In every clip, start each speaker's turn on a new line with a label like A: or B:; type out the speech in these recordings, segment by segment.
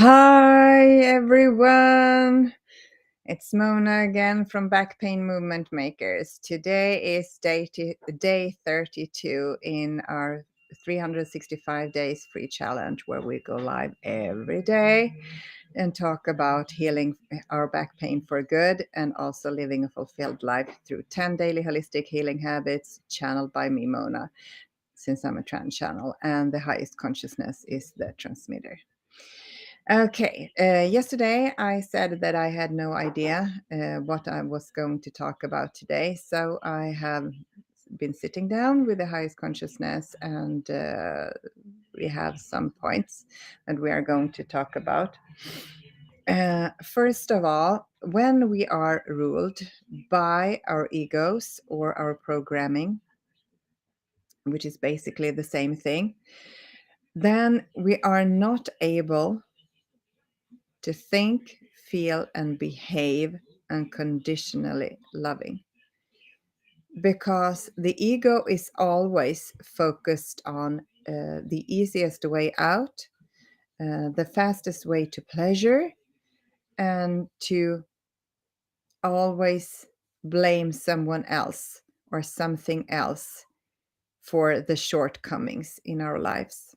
A: Hi everyone, it's Mona again from Back Pain Movement Makers. Today is day 32 in our 365 days free challenge where we go live every day and talk about healing our back pain for good and also living a fulfilled life through 10 daily holistic healing habits channeled by me, Mona, since I'm a trans channel and the highest consciousness is the transmitter. Okay. Yesterday I said that I had no idea what I was going to talk about today. So I have been sitting down with the highest consciousness and we have some points that we are going to talk about. First of all, when we are ruled by our egos or our programming, which is basically the same thing, then we are not able to think, feel, and behave unconditionally loving. Because the ego is always focused on the easiest way out, the fastest way to pleasure, and to always blame someone else or something else for the shortcomings in our lives.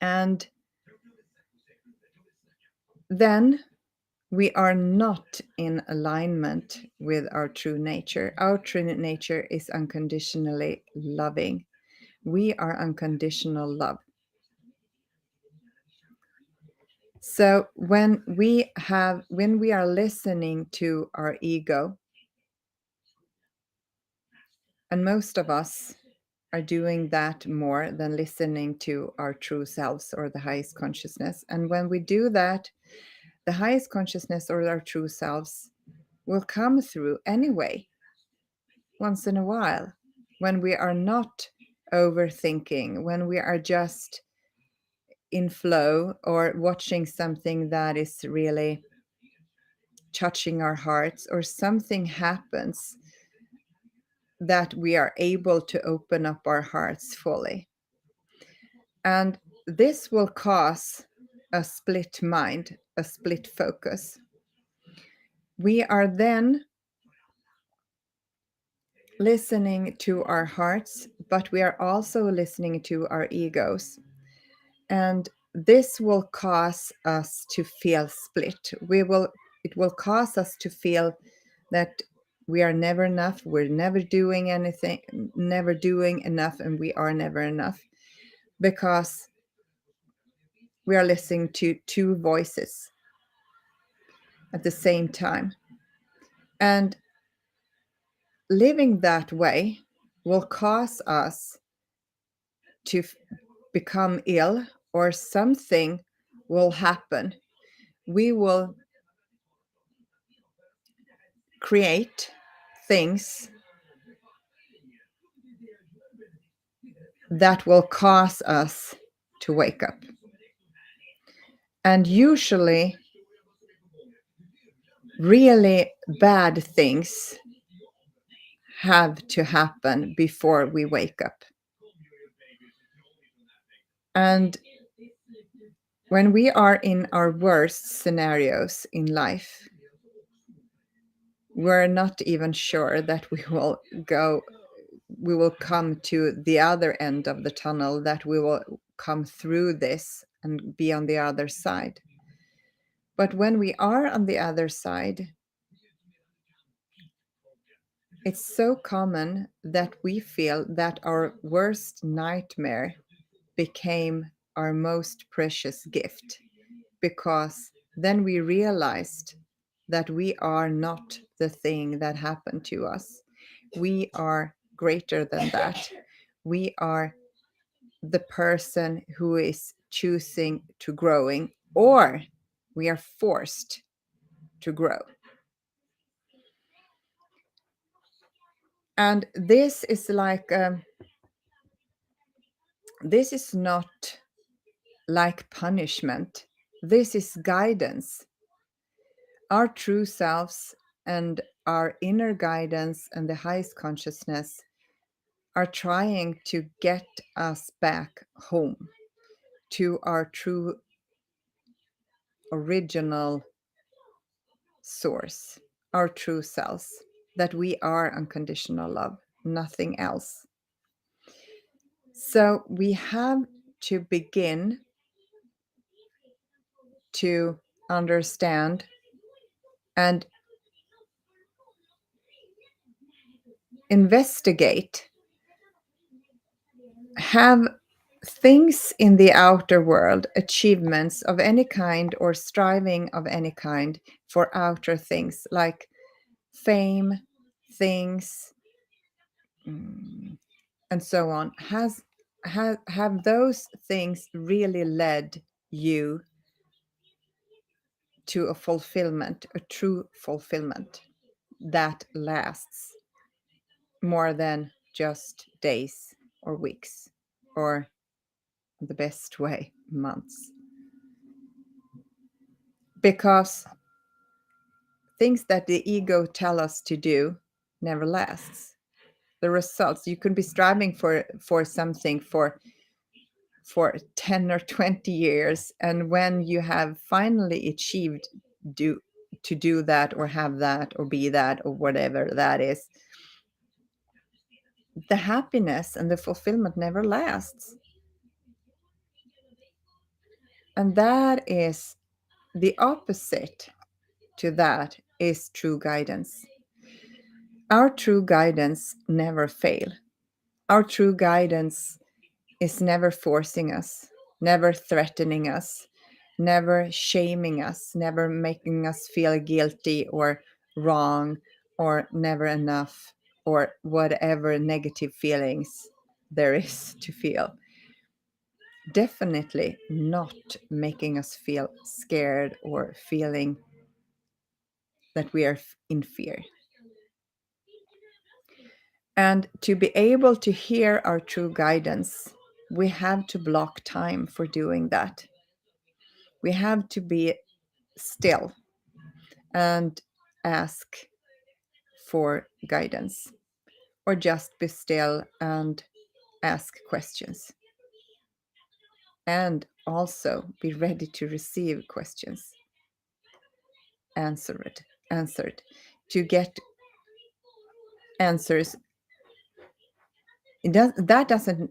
A: And then we are not in alignment with our true nature. Our true nature is unconditionally loving. We are unconditional love. So when we are listening to our ego, and most of us are doing that more than listening to our true selves or the highest consciousness. And when we do that, the highest consciousness or our true selves will come through anyway, once in a while, when we are not overthinking, when we are just in flow or watching something that is really touching our hearts, or something happens that we are able to open up our hearts fully. And this will cause a split mind, a split focus. We are then listening to our hearts, but we are also listening to our egos. And this will cause us to feel split. It will cause us to feel that we are never enough, we're never doing anything, never doing enough, and we are never enough, because we are listening to two voices at the same time. And living that way will cause us to become ill, or something will happen. We will create things that will cause us to wake up. And usually, really bad things have to happen before we wake up. And when we are in our worst scenarios in life, we're not even sure that we will come to the other end of the tunnel, that we will come through this and be on the other side. But when we are on the other side, it's so common that we feel that our worst nightmare became our most precious gift, because then we realized that we are not the thing that happened to us. We are greater than that. We are the person who is choosing to growing, or we are forced to grow. And this is like this is not like punishment. This is guidance. Our true selves and our inner guidance and the highest consciousness are trying to get us back home to our true original source, our true selves, that we are unconditional love, nothing else. So we have to begin to understand and investigate, have things in the outer world, achievements of any kind or striving of any kind for outer things like fame, things, and so on, have those things really led you to a fulfillment, a true fulfillment that lasts more than just days or weeks, or the best way, months? Because things that the ego tell us to do never lasts. The results, you could be striving for something for 10 or 20 years, and when you have finally achieved to do that or have that or be that or whatever that is, the happiness and the fulfillment never lasts. And that is the opposite to that is true guidance. Our true guidance never fail. Our true guidance is never forcing us, never threatening us, never shaming us, never making us feel guilty or wrong or never enough or whatever negative feelings there is to feel. Definitely not making us feel scared or feeling that we are in fear. And to be able to hear our true guidance, we have to block time for doing that. We have to be still and ask for guidance, or just be still and ask questions. And also be ready to receive questions answered, to get answers. That doesn't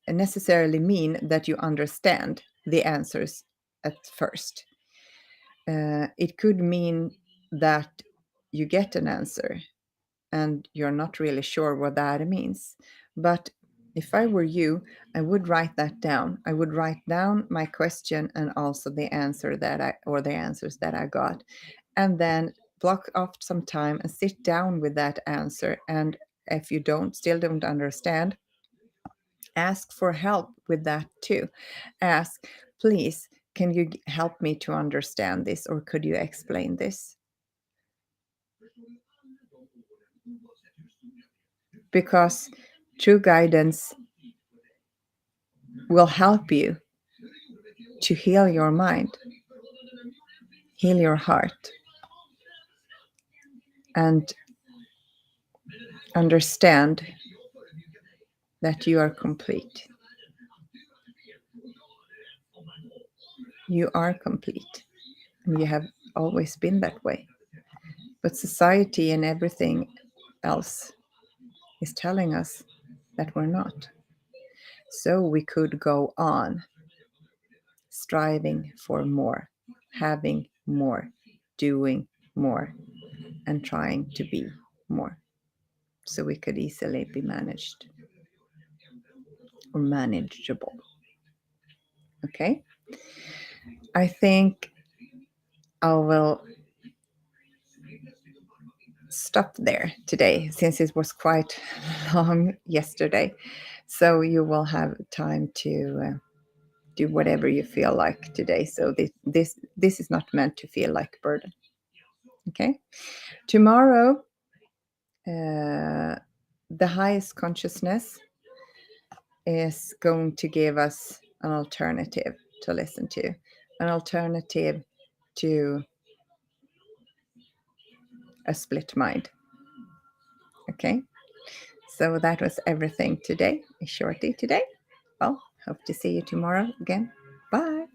A: necessarily mean that you understand the answers at first. It could mean that you get an answer and you're not really sure what that means. But if I were you, I would write that down. I would write down my question and also the answer the answers that I got, and then block off some time and sit down with that answer. And if you still don't understand, ask for help with that too. Ask, please, can you help me to understand this, or could you explain this? Because true guidance will help you to heal your mind, heal your heart, and understand that you are complete. You are complete, and you have always been that way. But society and everything else is telling us that we're not. So we could go on striving for more, having more, doing more, and trying to be more. So we could easily be managed or manageable. Okay? I think I will stop there today, since it was quite long yesterday. So you will have time to do whatever you feel like today. So this is not meant to feel like a burden. Okay? Tomorrow, the highest consciousness is going to give us an alternative to listen to, an alternative to a split mind. Okay, so that was everything today, a shorty today. Well, hope to see you tomorrow again. Bye.